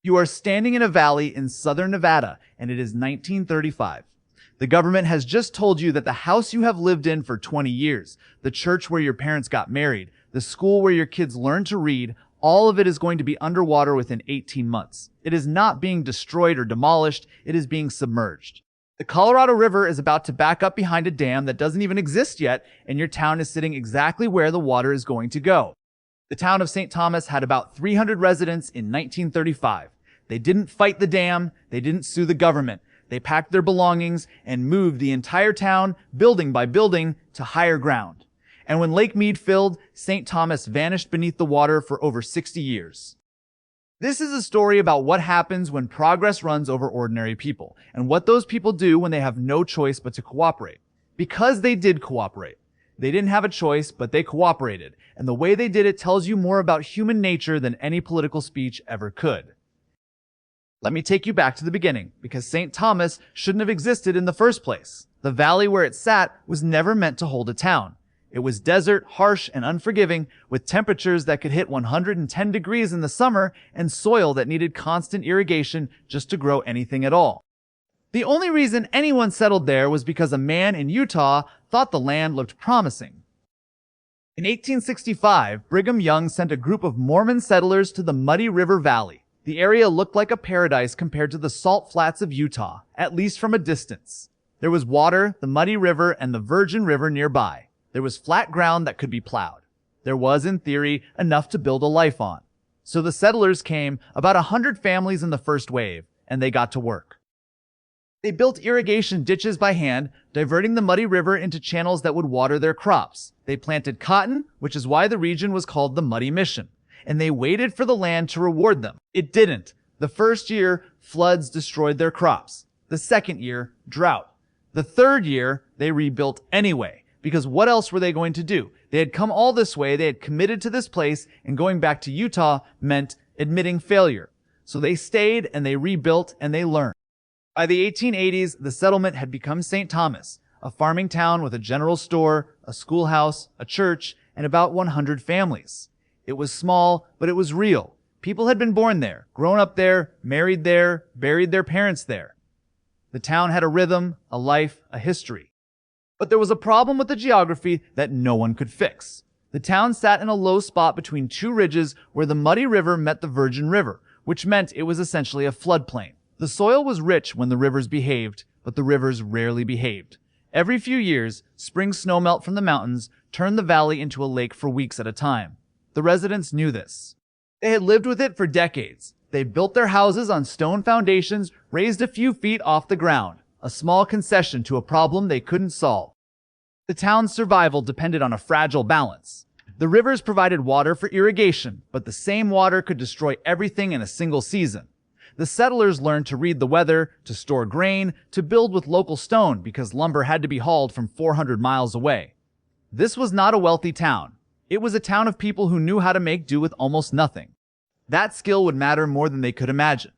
You are standing in a valley in southern Nevada, and it is 1935. The government has just told you that the house you have lived in for 20 years, the church where your parents got married, the school where your kids learned to read, all of it is going to be underwater within 18 months. It is not being destroyed or demolished, it is being submerged. The Colorado River is about to back up behind a dam that doesn't even exist yet, and your town is sitting exactly where the water is going to go. The town of St. Thomas had about 300 residents in 1935. They didn't fight the dam, they didn't sue the government. They packed their belongings and moved the entire town, building by building, to higher ground. And when Lake Mead filled, St. Thomas vanished beneath the water for over 60 years. This is a story about what happens when progress runs over ordinary people, and what those people do when they have no choice but to cooperate. Because they did cooperate. They didn't have a choice, but they cooperated, and the way they did it tells you more about human nature than any political speech ever could. Let me take you back to the beginning, because St. Thomas shouldn't have existed in the first place. The valley where it sat was never meant to hold a town. It was desert, harsh, and unforgiving, with temperatures that could hit 110 degrees in the summer and soil that needed constant irrigation just to grow anything at all. The only reason anyone settled there was because a man in Utah thought the land looked promising. In 1865, Brigham Young sent a group of Mormon settlers to the Muddy River Valley. The area looked like a paradise compared to the salt flats of Utah, at least from a distance. There was water, the Muddy River, and the Virgin River nearby. There was flat ground that could be plowed. There was, in theory, enough to build a life on. So the settlers came, about 100 families in the first wave, and they got to work. They built irrigation ditches by hand, diverting the Muddy River into channels that would water their crops. They planted cotton, which is why the region was called the Muddy Mission. And they waited for the land to reward them. It didn't. The first year, floods destroyed their crops. The second year, drought. The third year, they rebuilt anyway, because what else were they going to do? They had come all this way, they had committed to this place, and going back to Utah meant admitting failure. So they stayed and they rebuilt and they learned. By the 1880s, the settlement had become St. Thomas, a farming town with a general store, a schoolhouse, a church, and about 100 families. It was small, but it was real. People had been born there, grown up there, married there, buried their parents there. The town had a rhythm, a life, a history. But there was a problem with the geography that no one could fix. The town sat in a low spot between two ridges where the Muddy River met the Virgin River, which meant it was essentially a floodplain. The soil was rich when the rivers behaved, but the rivers rarely behaved. Every few years, spring snowmelt from the mountains turned the valley into a lake for weeks at a time. The residents knew this. They had lived with it for decades. They built their houses on stone foundations raised a few feet off the ground, a small concession to a problem they couldn't solve. The town's survival depended on a fragile balance. The rivers provided water for irrigation, but the same water could destroy everything in a single season. The settlers learned to read the weather, to store grain, to build with local stone because lumber had to be hauled from 400 miles away. This was not a wealthy town. It was a town of people who knew how to make do with almost nothing. That skill would matter more than they could imagine.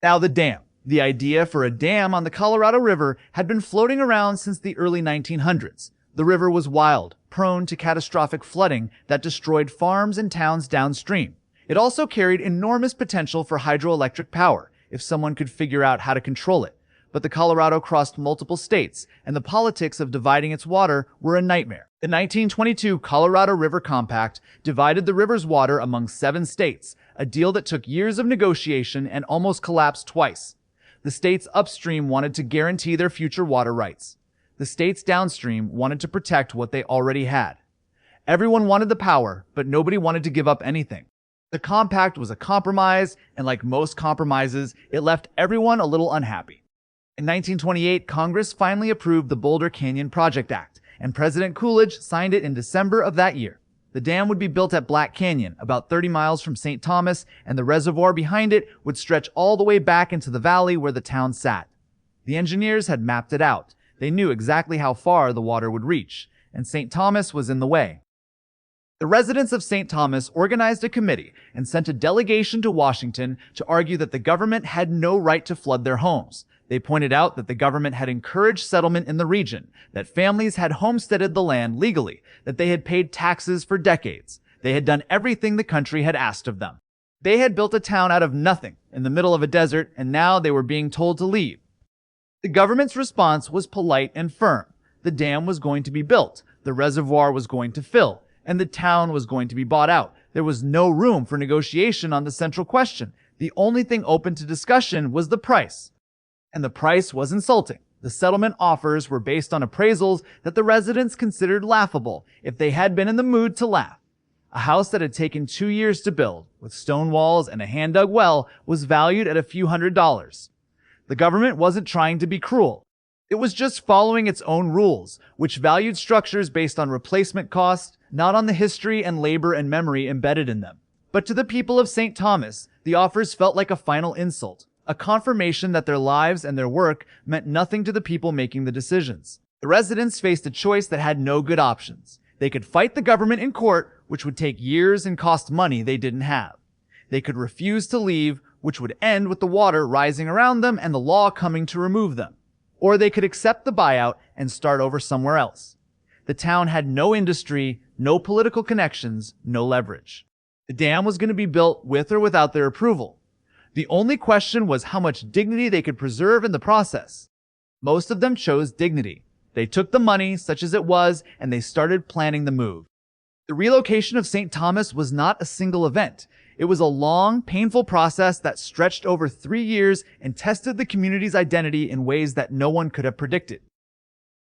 Now the dam. The idea for a dam on the Colorado River had been floating around since the early 1900s. The river was wild, prone to catastrophic flooding that destroyed farms and towns downstream. It also carried enormous potential for hydroelectric power, if someone could figure out how to control it. But the Colorado crossed multiple states, and the politics of dividing its water were a nightmare. The 1922 Colorado River Compact divided the river's water among 7 states, a deal that took years of negotiation and almost collapsed twice. The states upstream wanted to guarantee their future water rights. The states downstream wanted to protect what they already had. Everyone wanted the power, but nobody wanted to give up anything. The compact was a compromise, and like most compromises, it left everyone a little unhappy. In 1928, Congress finally approved the Boulder Canyon Project Act, and President Coolidge signed it in December of that year. The dam would be built at Black Canyon, about 30 miles from St. Thomas, and the reservoir behind it would stretch all the way back into the valley where the town sat. The engineers had mapped it out. They knew exactly how far the water would reach, and St. Thomas was in the way. The residents of St. Thomas organized a committee and sent a delegation to Washington to argue that the government had no right to flood their homes. They pointed out that the government had encouraged settlement in the region, that families had homesteaded the land legally, that they had paid taxes for decades. They had done everything the country had asked of them. They had built a town out of nothing in the middle of a desert, and now they were being told to leave. The government's response was polite and firm. The dam was going to be built, the reservoir was going to fill, and the town was going to be bought out. There was no room for negotiation on the central question. The only thing open to discussion was the price. And the price was insulting. The settlement offers were based on appraisals that the residents considered laughable if they had been in the mood to laugh. A house that had taken 2 years to build, with stone walls and a hand-dug well, was valued at a few $100s. The government wasn't trying to be cruel. It was just following its own rules, which valued structures based on replacement cost, not on the history and labor and memory embedded in them. But to the people of St. Thomas, the offers felt like a final insult, a confirmation that their lives and their work meant nothing to the people making the decisions. The residents faced a choice that had no good options. They could fight the government in court, which would take years and cost money they didn't have. They could refuse to leave, which would end with the water rising around them and the law coming to remove them. Or they could accept the buyout and start over somewhere else. The town had no industry, no political connections, no leverage. The dam was going to be built with or without their approval. The only question was how much dignity they could preserve in the process. Most of them chose dignity. They took the money, such as it was, and they started planning the move. The relocation of St. Thomas was not a single event. It was a long, painful process that stretched over 3 years and tested the community's identity in ways that no one could have predicted.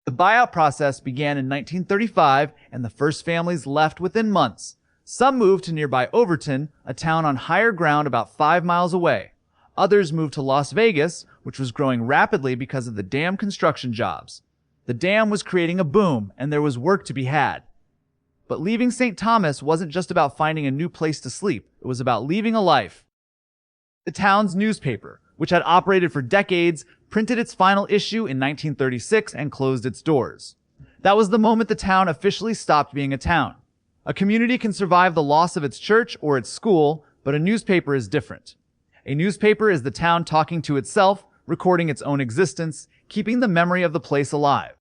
The buyout process began in 1935, and the first families left within months. Some moved to nearby Overton, a town on higher ground about 5 miles away. Others moved to Las Vegas, which was growing rapidly because of the dam construction jobs. The dam was creating a boom, and there was work to be had. But leaving St. Thomas wasn't just about finding a new place to sleep. It was about leaving a life. The town's newspaper, which had operated for decades, printed its final issue in 1936 and closed its doors. That was the moment the town officially stopped being a town. A community can survive the loss of its church or its school, but a newspaper is different. A newspaper is the town talking to itself, recording its own existence, keeping the memory of the place alive.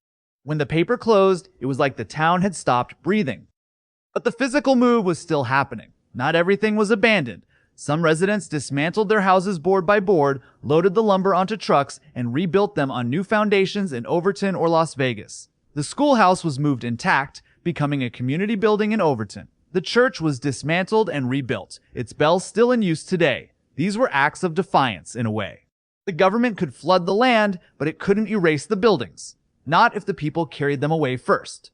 When the paper closed, it was like the town had stopped breathing. But the physical move was still happening. Not everything was abandoned. Some residents dismantled their houses board by board, loaded the lumber onto trucks, and rebuilt them on new foundations in Overton or Las Vegas. The schoolhouse was moved intact, becoming a community building in Overton. The church was dismantled and rebuilt, its bells still in use today. These were acts of defiance, in a way. The government could flood the land, but it couldn't erase the buildings. Not if the people carried them away first.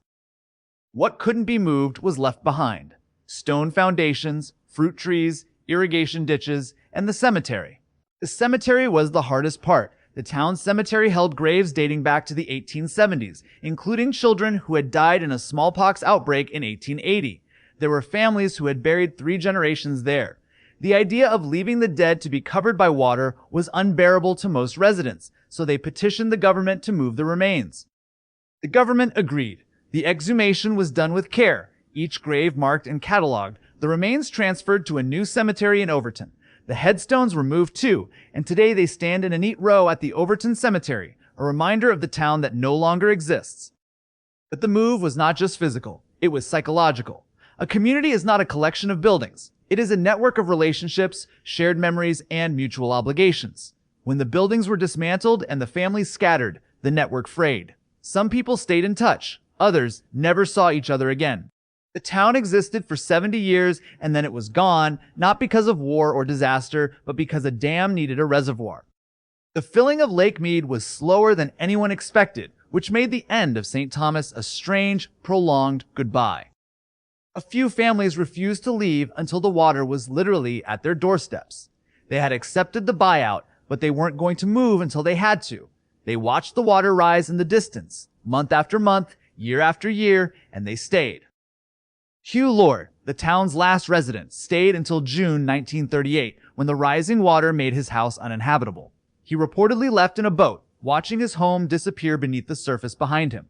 What couldn't be moved was left behind. Stone foundations, fruit trees, irrigation ditches, and the cemetery. The cemetery was the hardest part. The town's cemetery held graves dating back to the 1870s, including children who had died in a smallpox outbreak in 1880. There were families who had buried 3 generations there. The idea of leaving the dead to be covered by water was unbearable to most residents, so they petitioned the government to move the remains. The government agreed. The exhumation was done with care, each grave marked and cataloged, the remains transferred to a new cemetery in Overton. The headstones were moved too, and today they stand in a neat row at the Overton Cemetery, a reminder of the town that no longer exists. But the move was not just physical, it was psychological. A community is not a collection of buildings. It is a network of relationships, shared memories, and mutual obligations. When the buildings were dismantled and the families scattered, the network frayed. Some people stayed in touch. Others never saw each other again. The town existed for 70 years and then it was gone, not because of war or disaster, but because a dam needed a reservoir. The filling of Lake Mead was slower than anyone expected, which made the end of St. Thomas a strange, prolonged goodbye. A few families refused to leave until the water was literally at their doorsteps. They had accepted the buyout, but they weren't going to move until they had to. They watched the water rise in the distance, month after month, year after year, and they stayed. Hugh Lord, the town's last resident, stayed until June 1938, when the rising water made his house uninhabitable. He reportedly left in a boat, watching his home disappear beneath the surface behind him.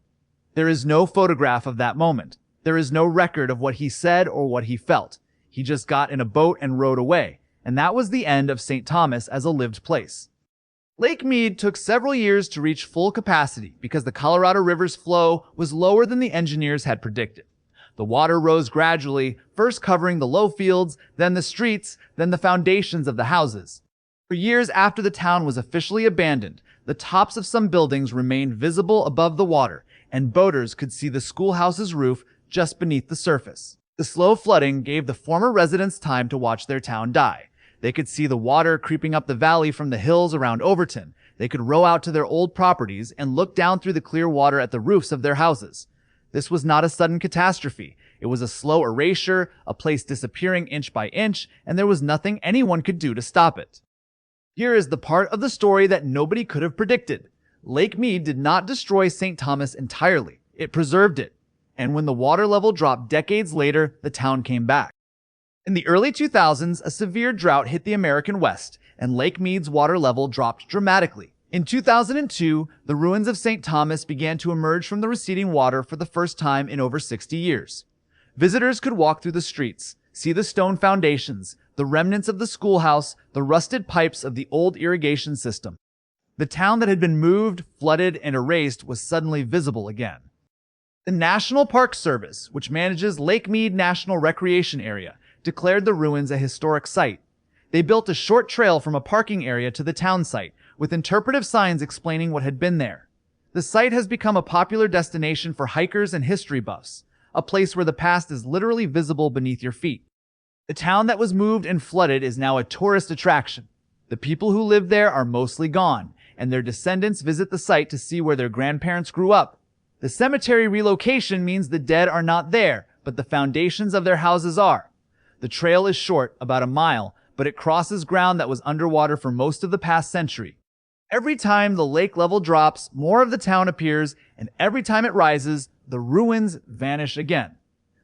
There is no photograph of that moment. There is no record of what he said or what he felt. He just got in a boat and rowed away, and that was the end of St. Thomas as a lived place. Lake Mead took several years to reach full capacity because the Colorado River's flow was lower than the engineers had predicted. The water rose gradually, first covering the low fields, then the streets, then the foundations of the houses. For years after the town was officially abandoned, the tops of some buildings remained visible above the water, and boaters could see the schoolhouse's roof just beneath the surface. The slow flooding gave the former residents time to watch their town die. They could see the water creeping up the valley from the hills around Overton. They could row out to their old properties and look down through the clear water at the roofs of their houses. This was not a sudden catastrophe. It was a slow erasure, a place disappearing inch by inch, and there was nothing anyone could do to stop it. Here is the part of the story that nobody could have predicted. Lake Mead did not destroy St. Thomas entirely. It preserved it. And when the water level dropped decades later, the town came back. In the early 2000s, a severe drought hit the American West, and Lake Mead's water level dropped dramatically. In 2002, the ruins of St. Thomas began to emerge from the receding water for the first time in over 60 years. Visitors could walk through the streets, see the stone foundations, the remnants of the schoolhouse, the rusted pipes of the old irrigation system. The town that had been moved, flooded, and erased was suddenly visible again. The National Park Service, which manages Lake Mead National Recreation Area, declared the ruins a historic site. They built a short trail from a parking area to the town site, with interpretive signs explaining what had been there. The site has become a popular destination for hikers and history buffs, a place where the past is literally visible beneath your feet. The town that was moved and flooded is now a tourist attraction. The people who lived there are mostly gone, and their descendants visit the site to see where their grandparents grew up. The cemetery relocation means the dead are not there, but the foundations of their houses are. The trail is short, about a mile, but it crosses ground that was underwater for most of the past century. Every time the lake level drops, more of the town appears, and every time it rises, the ruins vanish again.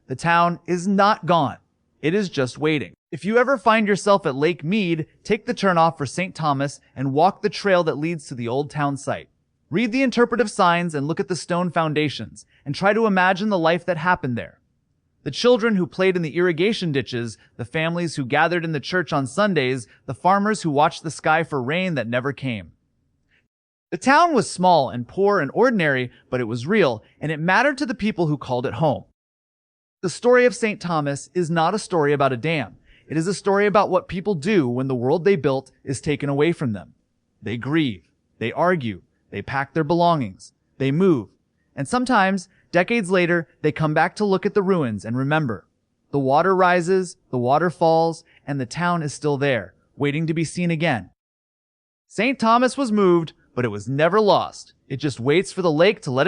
The town is not gone. It is just waiting. If you ever find yourself at Lake Mead, take the turnoff for St. Thomas and walk the trail that leads to the old town site. Read the interpretive signs and look at the stone foundations, and try to imagine the life that happened there. The children who played in the irrigation ditches, the families who gathered in the church on Sundays, the farmers who watched the sky for rain that never came. The town was small and poor and ordinary, but it was real, and it mattered to the people who called it home. The story of St. Thomas is not a story about a dam. It is a story about what people do when the world they built is taken away from them. They grieve, they argue, they pack their belongings, they move, and sometimes, decades later, they come back to look at the ruins and remember. The water rises, the water falls, and the town is still there, waiting to be seen again. St. Thomas was moved, but it was never lost. It just waits for the lake to let